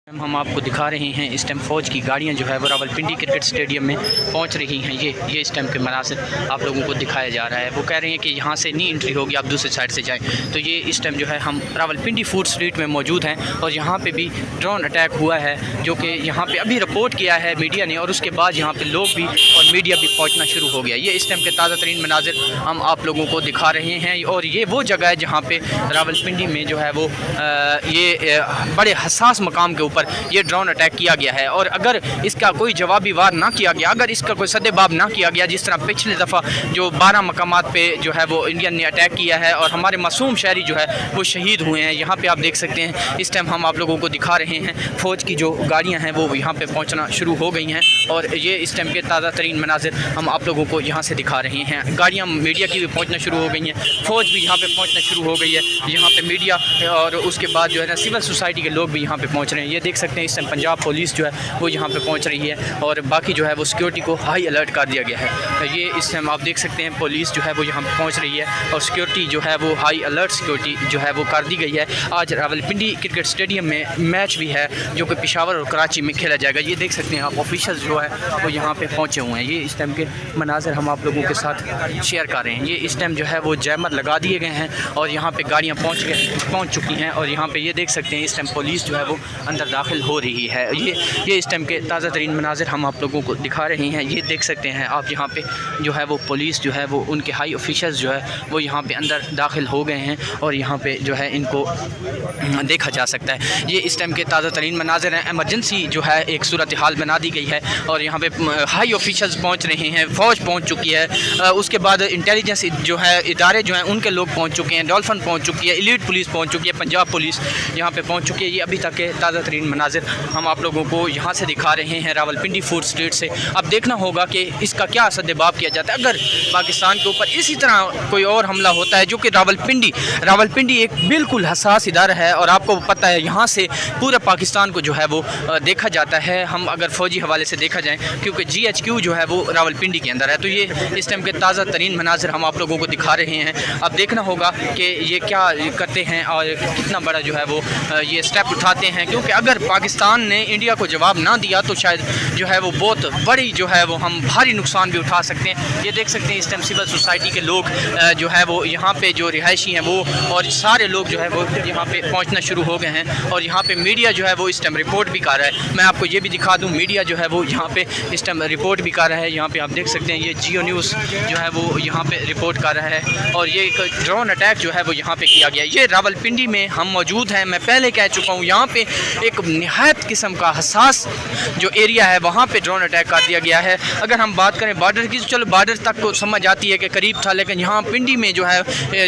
हम आपको दिखा रहे हैं इस टाइम फ़ौज की गाड़ियां जो है वो रावलपिंडी क्रिकेट स्टेडियम में पहुंच रही हैं। ये इस टाइम के मनासिर आप लोगों को दिखाया जा रहा है। वो कह रहे हैं कि यहां से नहीं एंट्री होगी, आप दूसरी साइड से जाएं। तो ये इस टाइम जो है हम रावलपिंडी फूड स्ट्रीट में मौजूद हैं और यहां पे भी ड्रोन अटैक हुआ है, जो कि यहां पे अभी रिपोर्ट किया है मीडिया ने, और उसके बाद यहाँ पर लोग भी और मीडिया भी पहुँचना शुरू हो गया। ये इस टाइम के ताज़ा तरीन मनाजिर हम आप लोगों को दिखा रहे हैं। और ये वो जगह है जहाँ पर रावलपिंडी में जो है वो बड़े हसास मकाम के ऊपर ये ड्रोन अटैक किया गया है। और अगर इसका कोई जवाबी वार ना किया गया, अगर इसका कोई सद्देबाब ना किया गया, जिस तरह पिछले दफ़ा जो 12 मकामात पे जो है वो इंडियन ने अटैक किया है और हमारे मासूम शहरी जो है वो शहीद हुए हैं। यहाँ पे आप देख सकते हैं इस टाइम हम आप लोगों को दिखा रहे हैं फ़ौज की जो गाड़ियाँ हैं वो यहाँ पे पहुँचना शुरू हो गई हैं। और ये इस टाइम के ताज़ा तरीन मनाजिर हम आप लोगों को यहाँ से दिखा रहे हैं। गाड़ियाँ मीडिया की भी पहुँचना शुरू हो गई हैं, फ़ौज भी यहाँ पर पहुँचना शुरू हो गई है। यहाँ पर मीडिया और उसके बाद जो है ना सिविल सोसाइटी के लोग भी यहाँ पे पहुँच रहे हैं। ये देख सकते हैं इस टाइम पंजाब पुलिस जो है वो यहाँ पे पहुँच रही है और बाकी जो है वो सिक्योरिटी को हाई अलर्ट कर दिया गया है। ये इस टाइम आप देख सकते हैं पुलिस जो है वो यहाँ पे पहुँच रही है और सिक्योरिटी जो है वो हाई अलर्ट सिक्योरिटी जो है वो कर दी गई है। आज रावलपिंडी क्रिकेट स्टेडियम में मैच भी है जो कि पेशावर और कराची में खेला जाएगा। ये देख सकते हैं आप ऑफिशियल्स जो है वो यहाँ पर पहुँचे हुए हैं। ये इस टाइम के मनाजिर हम आप लोगों के साथ शेयर कर रहे हैं। ये इस टाइम जो है वो जैमर लगा दिए गए हैं और यहाँ पर गाड़ियाँ पहुँच चुकी हैं और यहाँ पर ये देख सकते हैं इस टाइम पुलिस जो है वो अंदर दाखिल हो रही है। ये इस टाइम के ताज़ा तरीन मनाजिर हम आप लोगों को दिखा रहे हैं। ये देख सकते हैं आप यहाँ पे जो है वो पुलिस जो है वो उनके हाई ऑफिशल्स जो है वो यहाँ पे अंदर दाखिल हो गए हैं और यहाँ पे जो है इनको देखा जा सकता है। ये इस टाइम के ताज़ा तरीन मनाजिर हैं। एमरजेंसी जो है एक सूरत हाल बना दी गई है और यहाँ पे हाई ऑफिशल्स पहुँच रहे हैं, फ़ौज पहुँच चुकी है, उसके बाद इंटेलिजेंस जो है इदारे जो हैं उनके लोग पहुँच चुके हैं, डॉल्फिन पहुँच चुकी है, एलीट पुलिस पहुँच चुकी है, पंजाब पुलिस यहाँ पर पहुँच चुकी है। ये अभी तक के ताज़ा तरीन मनाजिर हम आप लोगों को यहाँ से दिखा रहे हैं रावलपिंडी फूड स्ट्रीट से। अब देखना होगा कि इसका क्या सद्देबाब किया जाता है। अगर पाकिस्तान के ऊपर इसी तरह कोई और हमला होता है, जो कि रावलपिंडी एक बिल्कुल हसास इदारा है और आपको पता है यहाँ से पूरे पाकिस्तान को जो है वो देखा जाता है, हम अगर फ़ौजी हवाले से देखा जाए, क्योंकि GHQ जो है वो रावलपिंडी के अंदर है। तो ये इस टाइम के ताज़ा तरीन मनाजिर हम आप लोगों को दिखा रहे हैं। अब देखना होगा कि ये क्या करते हैं और कितना बड़ा जो है वो ये स्टेप उठाते हैं, क्योंकि अगर पाकिस्तान ने इंडिया को जवाब ना दिया तो शायद जो है वो बहुत बड़ी जो है वो हम भारी नुकसान भी उठा सकते हैं। ये देख सकते हैं इस टाइम सिविल सोसाइटी के लोग जो है वो यहाँ पे जो रिहायशी हैं वो और सारे लोग जो है वो यहाँ पे पहुँचना शुरू हो गए हैं और यहाँ पे मीडिया जो है वो इस टाइम रिपोर्ट भी कर रहा है। मैं आपको ये भी दिखा दूँ, मीडिया जो है वो यहाँ पे इस टाइम रिपोर्ट भी कर रहा है। यहाँ पे आप देख सकते हैं ये जियो न्यूज़ जो है वो यहाँ पे रिपोर्ट कर रहा है और ये एक ड्रोन अटैक जो है वो यहाँ पे किया गया। ये रावलपिंडी में हम मौजूद हैं, मैं पहले कह चुका हूँ, यहाँ पे एक निहायत किस्म का हसास जो एरिया है वहाँ पे ड्रोन अटैक कर दिया गया है। अगर हम बात करें बॉर्डर की तो चलो बॉर्डर तक को समझ आती है कि करीब था, लेकिन यहाँ पिंडी में जो है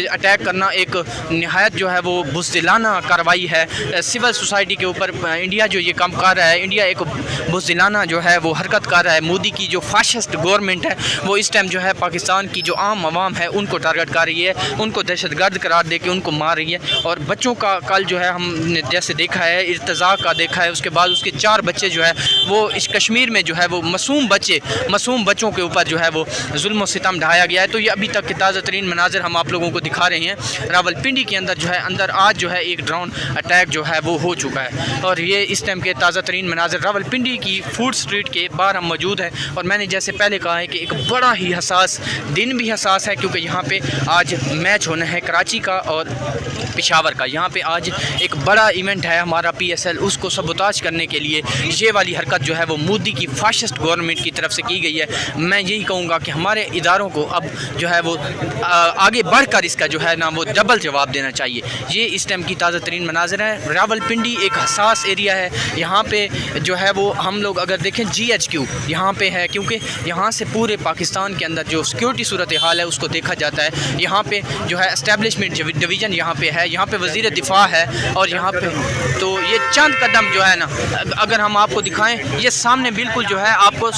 अटैक करना एक निहायत जो है वो बुज़दिलाना कार्रवाई है। सिविल सोसाइटी के ऊपर इंडिया जो ये काम कर रहा है, इंडिया एक बुज़दिलाना जो है वो हरकत कर रहा है। मोदी की जो फाशिस्ट गवर्नमेंट है वो इस टाइम जो है पाकिस्तान की जो आम आवाम है उनको टारगेट कर रही है, उनको दहशतगर्द करार दे के उनको मार रही है। और बच्चों का कल जो है हमने जैसे देखा है, इर्तज़ा का देखा है, उसके बाद उसके 4 बच्चे जो है वो इस कश्मीर में जो है वो मासूम बच्चों के ऊपर जो है वो जुल्म सितम ढाया गया है। तो ये अभी तक के ताज़ा तरीन मनाजिर हम आप लोगों को दिखा रहे हैं। रावलपिंडी के अंदर जो है आज जो है एक ड्रोन अटैक जो है वो हो चुका है और ये इस टाइम के ताज़ा तरीन मनाजिर रावलपिंडी की फूड स्ट्रीट के बाहर हम मौजूद हैं। और मैंने जैसे पहले कहा है कि एक बड़ा ही हसास दिन भी हसास है, क्योंकि यहाँ पर आज मैच होना है कराची का और पेशावर का। यहाँ पे आज एक बड़ा इवेंट है हमारा PSL, उसको सबोताज करने के लिए ये वाली हरकत जो है वो मोदी की फाशिस्ट गवर्नमेंट की तरफ से की गई है। मैं यही कहूँगा कि हमारे इदारों को अब जो है वो आगे बढ़कर इसका जो है ना वो डबल जवाब देना चाहिए। ये इस टाइम की ताज़ा तरीन मनाजिर है। रावलपिंडी एक हसास एरिया है, यहाँ पे जो है वो हम लोग अगर देखें GHQ यहाँ पे है, क्योंकि यहाँ से पूरे पाकिस्तान के अंदर जो सिक्योरिटी सूरत हाल है उसको देखा जाता है। यहाँ पे जो है एस्टेब्लिशमेंट डिवीज़न यहाँ पे है, यहाँ पे वज़ीर दिफा है और यहाँ पे तो ये चंद कदम जो है ना अगर हम आपको दिखाएं, ये सामने बिल्कुल जो है आपको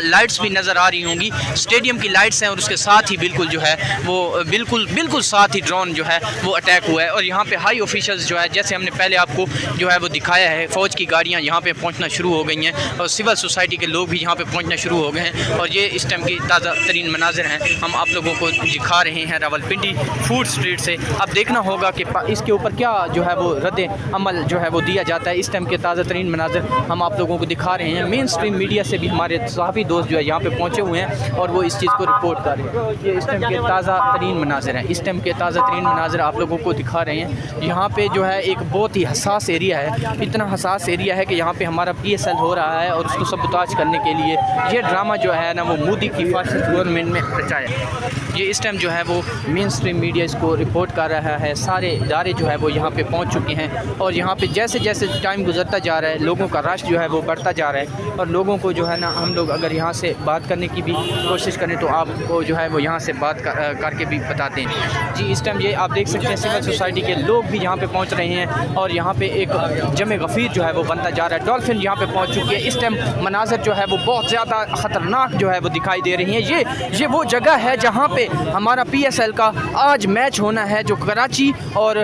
लाइट्स भी नज़र आ रही होंगी, स्टेडियम की लाइट्स हैं और उसके साथ ही बिल्कुल जो है वो बिल्कुल साथ ही ड्रोन जो है वो अटैक हुआ है। और यहाँ पे हाई ऑफिशल्स जो है जैसे हमने पहले आपको जो है वो दिखाया है, फ़ौज की गाड़ियाँ यहाँ पे पहुँचना शुरू हो गई हैं और सिविल सोसाइटी के लोग भी यहाँ पे पहुँचना शुरू हो गए हैं। और ये इस टाइम की ताज़ा तरीन मनाजिर हैं हम आप लोगों को दिखा रहे हैं रावलपिंडी फूड स्ट्रीट से। अब देखना होगा कि इसके ऊपर क्या जो है वो रद्द अमल जो है वो दिया जाता है। इस टाइम के ताज़ा तरीन मनाज़र हम आप लोगों को दिखा रहे हैं। मेन स्ट्रीम मीडिया से भी हमारे सहाफ़ी दोस्त जो है यहाँ पे पहुँचे हुए हैं और वो इस चीज़ को रिपोर्ट कर रहे हैं। ये इस टाइम के ताज़ा तरीन मनाज़र हैं, इस टाइम के ताज़ा तरीन मनाज़र आप लोगों को दिखा रहे हैं। यहाँ पे जो है एक बहुत ही हसास एरिया है, इतना हसास एरिया है कि यहाँ पे हमारा PSL हो रहा है और उसको सबूताज करने के लिए ये ड्रामा जो है ना वो मोदी की फासिस्ट गवर्नमेंट में रचाया। ये इस टाइम जो है वो मेन स्ट्रीम मीडिया इसको रिपोर्ट कर रहा है। सारे इदारे जो है वो यहाँ पे पहुँच चुके हैं और यहाँ पे जैसे जैसे टाइम गुजरता जा रहा है लोगों का रश जो है वो बढ़ता जा रहा है। और लोगों को जो है ना हम लोग अगर यहाँ से बात करने की भी कोशिश करें तो आपको जो है वो यहाँ से बात करके भी बताते हैं। जी इस टाइम ये आप देख सकते हैं सिविल सोसाइटी के लोग भी यहाँ पे पहुँच रहे हैं और यहाँ पे एक जमे गफ़ीर जो है वो बनता जा रहा है। डॉल्फिन यहाँ पे पहुँच चुकी है। इस टाइम मनाज़र जो है वो बहुत ज़्यादा ख़तरनाक जो है वो दिखाई दे रही हैं। ये वो जगह है जहाँ पे हमारा PSL का आज मैच होना है जो कराची और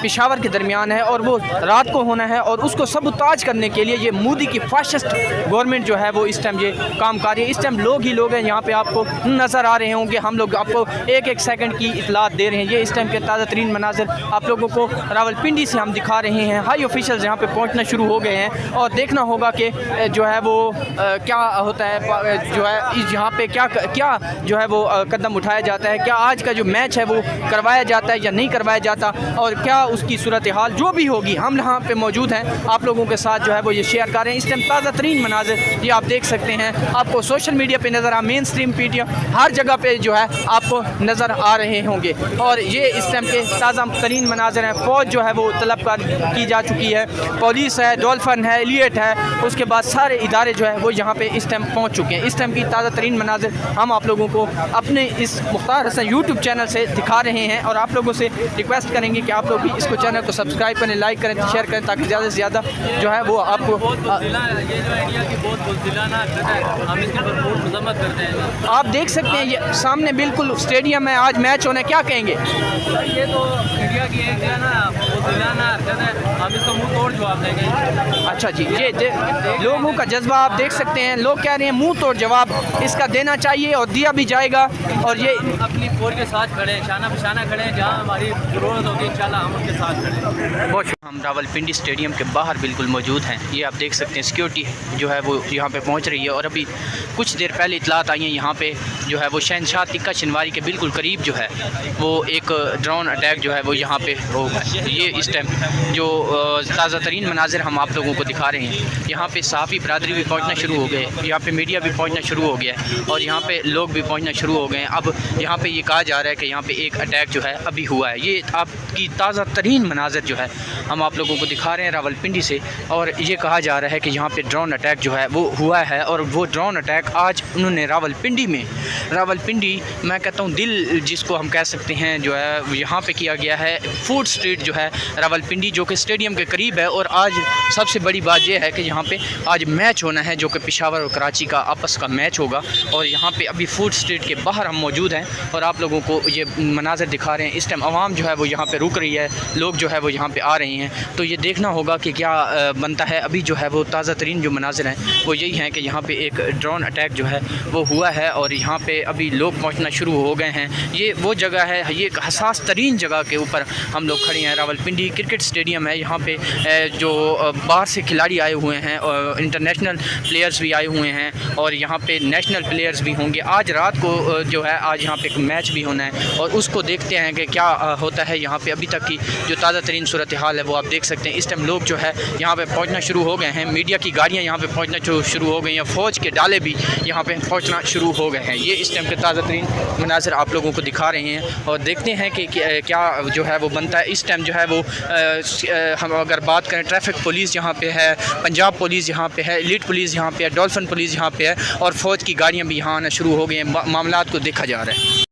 पेशावर के दरमियान है और वो रात को होना है और उसको सबूताज करने के लिए ये मोदी की फाशिस्ट गवर्नमेंट जो है वो इस टाइम ये काम कर रही है। इस टाइम लोग ही लोग हैं यहाँ पे आपको नज़र आ रहे होंगे। हम लोग आपको एक एक सेकंड की इतलात दे रहे हैं। ये इस टाइम के ताज़ा तरीन मनाज़र आप लोगों को रावलपिंडी से हम दिखा रहे हैं। हाई ऑफिशियल्स यहाँ पे पहुँचना शुरू हो गए हैं और देखना होगा कि जो है वो क्या होता है जो है यहाँ पे क्या जो है वो कदम उठाया जाता है। क्या आज का जो मैच है वो करवाया जाता है या नहीं करवाया जाता और क्या उसकी सूरत हाल जो भी होगी हम यहाँ पे मौजूद हैं आप लोगों के साथ जो है वो ये शेयर कर रहे हैं। इस टाइम ताज़ा तरीन मनाज़र ये आप देख सकते हैं, आपको सोशल मीडिया पे नज़र मेन स्ट्रीम मीडिया हर जगह पे जो है आपको नज़र आ रहे होंगे। और ये इस टाइम के ताज़ा तरीन मनाज़र हैं। फ़ौज जो है वो तलबकार की जा चुकी है, पुलिस है, डॉल्फिन है, एलियट है, उसके बाद सारे इदारे जो है वो यहाँ पे इस टाइम पहुँच चुके हैं। इस टाइम की ताज़ा तरीन मनाज़र हम आप लोगों को अपने इस मुख्तार हसन यूट्यूब चैनल से दिखा रहे हैं और आप लोगों से रिक्वेस्ट करेंगे कि आप लोग भी इसको चैनल को सब्सक्राइब करें, लाइक करें, शेयर करें ताकि ज़्यादा से ज़्यादा जो है वो आपको आप देख सकते हैं। ये सामने बिल्कुल स्टेडियम में आज मैच होना है, क्या कहेंगे? ये तो इंडिया की एक जो है ना वो दिलाना हरकत है, हम इसका मुंह तोड़ जवाब देंगे। अच्छा जी, ये लोगों का जज्बा आप देख सकते हैं। लोग कह रहे हैं मुंह तोड़ जवाब इसका देना चाहिए और दिया भी जाएगा। और ये अपनी फोर के साथ खड़े हैं, शाना बशाना खड़े हैं, जहाँ हमारी ज़रूरत होगी इंशाल्लाह हम उनके साथ खड़े हैं। हम रावलपिंडी स्टेडियम के बाहर बिल्कुल मौजूद हैं। ये आप देख सकते हैं सिक्योरिटी जो है वो यहाँ पे पहुँच रही है और अभी कुछ देर पहले इतलात आई हैं यहाँ पे जो है वो शहनशाह तिक्का शनवारी के बिल्कुल करीब जो है वो एक ड्रोन अटैक जो है वो यहाँ पे होगा। ये इस टाइम जो ताज़ा तरीन मनाजिर हम आप लोगों को दिखा रहे हैं। यहाँ पे सहाफ़ी बरादरी भी पहुँचना शुरू हो गए, यहाँ पे मीडिया भी पहुँचना शुरू हो गया है और यहाँ पे लोग भी पहुँचना शुरू हो गए हैं। अब यहाँ पे ये कहा जा रहा है कि यहाँ पे एक अटैक जो है अभी हुआ है। ये आपकी ताज़ा तरीन मनाजिर जो है हम आप लोगों को दिखा रहे हैं रावलपिंडी से। और ये कहा जा रहा है कि यहाँ पे ड्रोन अटैक जो है वो हुआ है और वो ड्रोन अटैक आज उन्होंने रावलपिंडी मैं कहता हूँ दिल जिसको हम कह सकते हैं जो है यहाँ पे किया गया है। फूड स्ट्रीट जो है रावलपिंडी जो कि स्टेडियम के करीब है और आज सबसे बड़ी बात यह है कि यहाँ पे आज मैच होना है जो कि पेशावर और कराची का आपस का मैच होगा। और यहाँ पे अभी फूड स्ट्रीट के बाहर हम मौजूद हैं और आप लोगों को ये मनाज़र दिखा रहे हैं। इस टाइम आवाम जो है वो यहाँ पे रुक रही है, लोग जो है वो यहाँ पे आ रहे हैं। तो ये देखना होगा कि क्या बनता है। अभी जो है वो ताज़ा तरीन जो मनाज़र हैं वो यही हैं कि यहाँ पे एक ड्रोन अटैक जो है वो हुआ है और यहाँ पे अभी लोग पहुँचना शुरू हो गए हैं। ये वो जगह है, ये एक हसास तरीन जगह के ऊपर हम लोग खड़े हैं। रावलपिंडी क्रिकेट स्टेडियम है। यहाँ पे जो बाहर से खिलाड़ी आए हुए हैं और इंटरनेशनल प्लेयर्स भी आए हुए हैं और यहाँ पे नेशनल प्लेयर्स भी होंगे। आज रात को जो है आज यहाँ पे एक मैच भी होना है और उसको देखते हैं कि क्या होता है। यहाँ पे अभी तक की जो ताज़ा तरीन सूरत हाल है वो आप देख सकते हैं। इस टाइम लोग जो है यहाँ पे पहुँचना शुरू हो गए हैं, मीडिया की गाड़ियाँ यहाँ पे पहुँचना शुरू हो गई हैं, फ़ौज के डाले भी यहाँ पे पहुँचना शुरू हो गए हैं। ये इस टाइम के ताज़ा तरीन मनाज़र आप लोगों को दिखा रहे हैं और देखते हैं कि क्या जो है वो बनता है। इस टाइम जो है वो हम अगर बात करें ट्रैफिक पुलिस यहाँ पे है, पंजाब पुलिस यहाँ पे है, एलीट पुलिस यहाँ पे है, डॉल्फिन पुलिस यहाँ पे है और फ़ौज की गाड़ियाँ भी यहाँ आना शुरू हो गई हैं। मामलात को देखा जा रहा है।